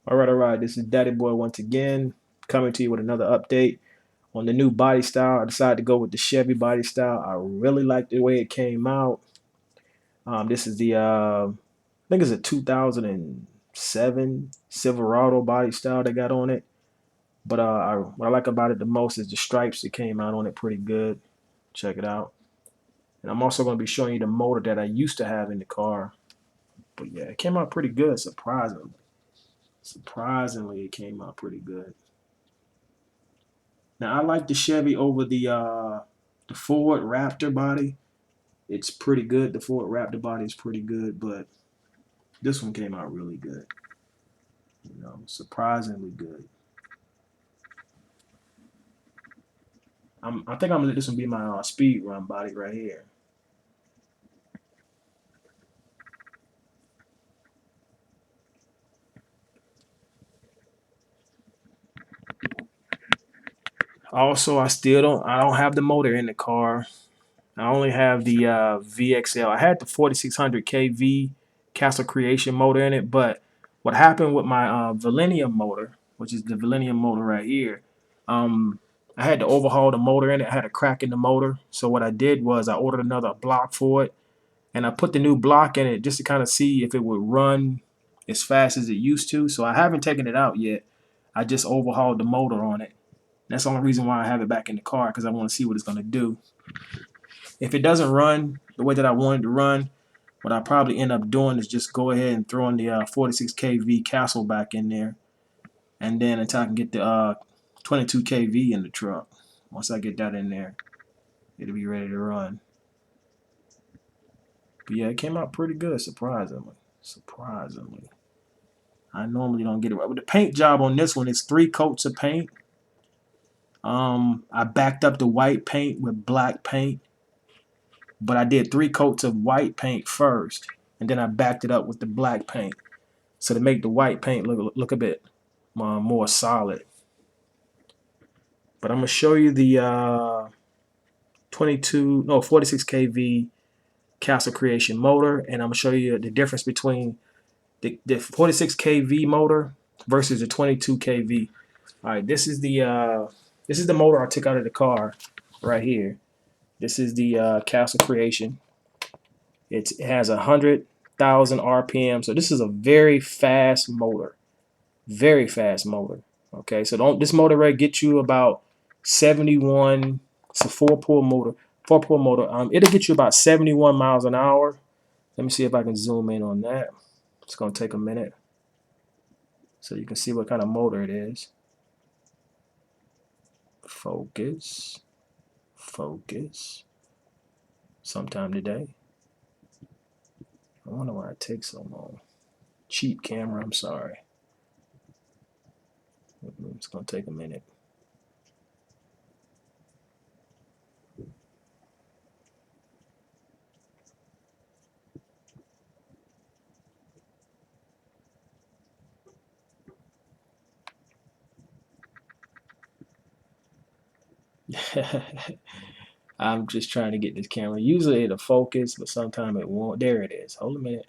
All right. This is Daddy Boy once again, coming to you with another update on the new body style. I decided to go with the Chevy body style. I really like the way it came out. This is I think it's a 2007 Silverado body style they got on it. But what I like about it the most is the stripes that came out on it pretty good. Check it out. And I'm also going to be showing you the motor that I used to have in the car. But yeah, it came out pretty good, surprisingly. Surprisingly, it came out pretty good. Now I like the Chevy over the Ford Raptor body. It's pretty good. The Ford Raptor body is pretty good, but this one came out really good. Surprisingly good. I think I'm gonna let this one be my speed run body right here. Also, I don't have the motor in the car. I only have the V.X.L. I had the 4600 kV Castle Creation motor in it, but what happened with my Millennium motor, which is the Millennium motor right here, um, I had to overhaul the motor in it. I had a crack in the motor. So what I did was I ordered another block for it, and I put the new block in it just to kind of see if it would run as fast as it used to. So I haven't taken it out yet. I just overhauled the motor on it. That's the only reason why I have it back in the car, because I want to see what it's going to do. If it doesn't run the way that I want it to run, what I probably end up doing is just go ahead and throwing the 46 kV Castle back in there, and then until I can get the 22 kV in the truck. Once I get that in there, it'll be ready to run. But yeah, it came out pretty good, surprisingly. Surprisingly. I normally don't get it right. But the paint job on this one is 3 coats of paint. I backed up the white paint with black paint, but I did 3 coats of white paint first, and then I backed it up with the black paint. So to make the white paint look a bit more solid. But I'm gonna show you the 46 kV Castle Creation motor, and I'm gonna show you the difference between the 46 kV motor versus the 22 kV. All right, this is the motor I took out of the car right here. This is the Castle Creation. It has 100,000 RPM, so this is a very fast motor. Very fast motor. Okay, so don't this motor rate get you about 71. It's a four-pull motor. Four-pull motor. It'll get you about 71 miles an hour. Let me see if I can zoom in on that. It's gonna take a minute so you can see what kind of motor it is. Focus. Focus. Sometime today. I wonder why it takes so long. Cheap camera. I'm sorry. It's gonna take a minute. I'm just trying to get this camera. Usually it'll focus, but sometimes it won't. There it is. Hold a minute.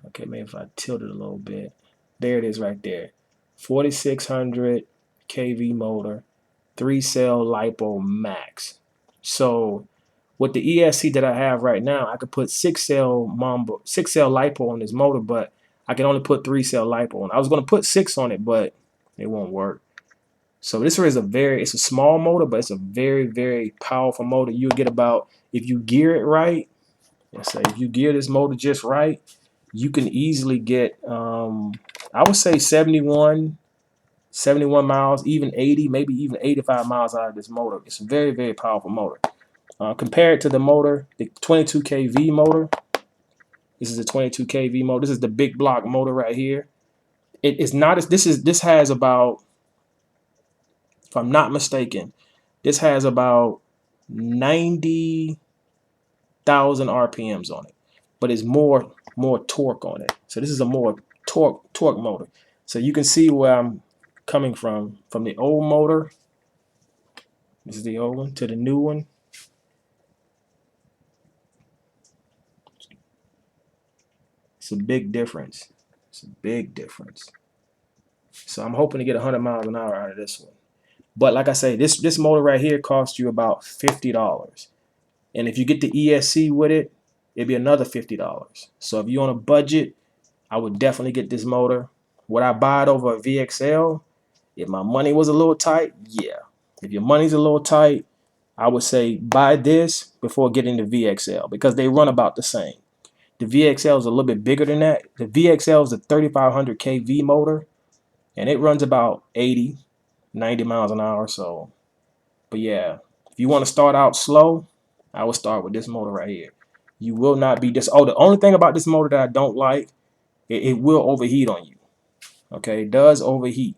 Okay, maybe if I tilt it a little bit. There it is right there. 4600 kV motor, 3-cell LiPo max. So with the ESC that I have right now, I could put 6-cell MAMBA, 6-cell LiPo on this motor, but I can only put 3-cell LiPo on. I was going to put 6 on it, but it won't work. So this is it's a small motor, but it's a very, very powerful motor. You'll get about, if you gear it right, let's say if you gear this motor just right, you can easily get, I would say 71 miles, even 80, maybe even 85 miles out of this motor. It's a very, very powerful motor. Compared to the motor, the 22 kV motor, this is a 22 kV motor. This is the big block motor right here. It is not as, this has about, if I'm not mistaken, this has about 90,000 RPMs on it, but it's more torque on it. So this is a more torque motor. So you can see where I'm coming from the old motor. This is the old one to the new one. It's a big difference. It's a big difference. So I'm hoping to get 100 miles an hour out of this one. But like I say, this motor right here costs you about $50. And if you get the ESC with it, it'd be another $50. So if you're on a budget, I would definitely get this motor. Would I buy it over a V.X.L? If my money was a little tight, yeah. If your money's a little tight, I would say buy this before getting the V.X.L because they run about the same. The V.X.L is a little bit bigger than that. The V.X.L is a 3500 kV motor, and it runs about 80, 90 miles an hour. So, but yeah, if you want to start out slow, I would start with this motor right here. You will not be dis. Oh, the only thing about this motor that I don't like, it will overheat on you. Okay, it does overheat.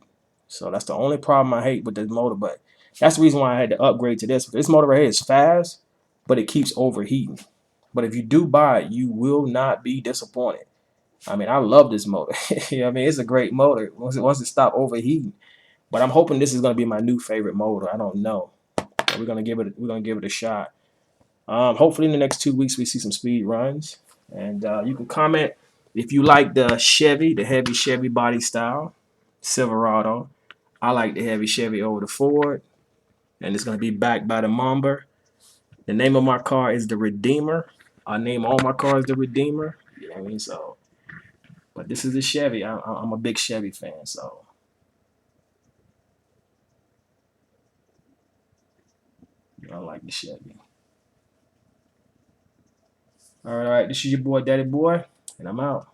So that's the only problem I hate with this motor. But that's the reason why I had to upgrade to this. This motor right here is fast, but it keeps overheating. But if you do buy it, you will not be disappointed. I mean, I love this motor. You know what I mean, it's a great motor once it stops overheating. But I'm hoping this is gonna be my new favorite motor. I don't know. But we're gonna give it a shot. Hopefully in the next 2 weeks we see some speed runs. And you can comment if you like the Chevy, the heavy Chevy body style, Silverado. I like the heavy Chevy over the Ford, and it's gonna be backed by the MAMBA. The name of my car is the Redeemer. I name all my cars the Redeemer. You know what I mean? So, but this is a Chevy. I'm a big Chevy fan, so I like the Chevy. All right, this is your boy, Daddy Boy, and I'm out.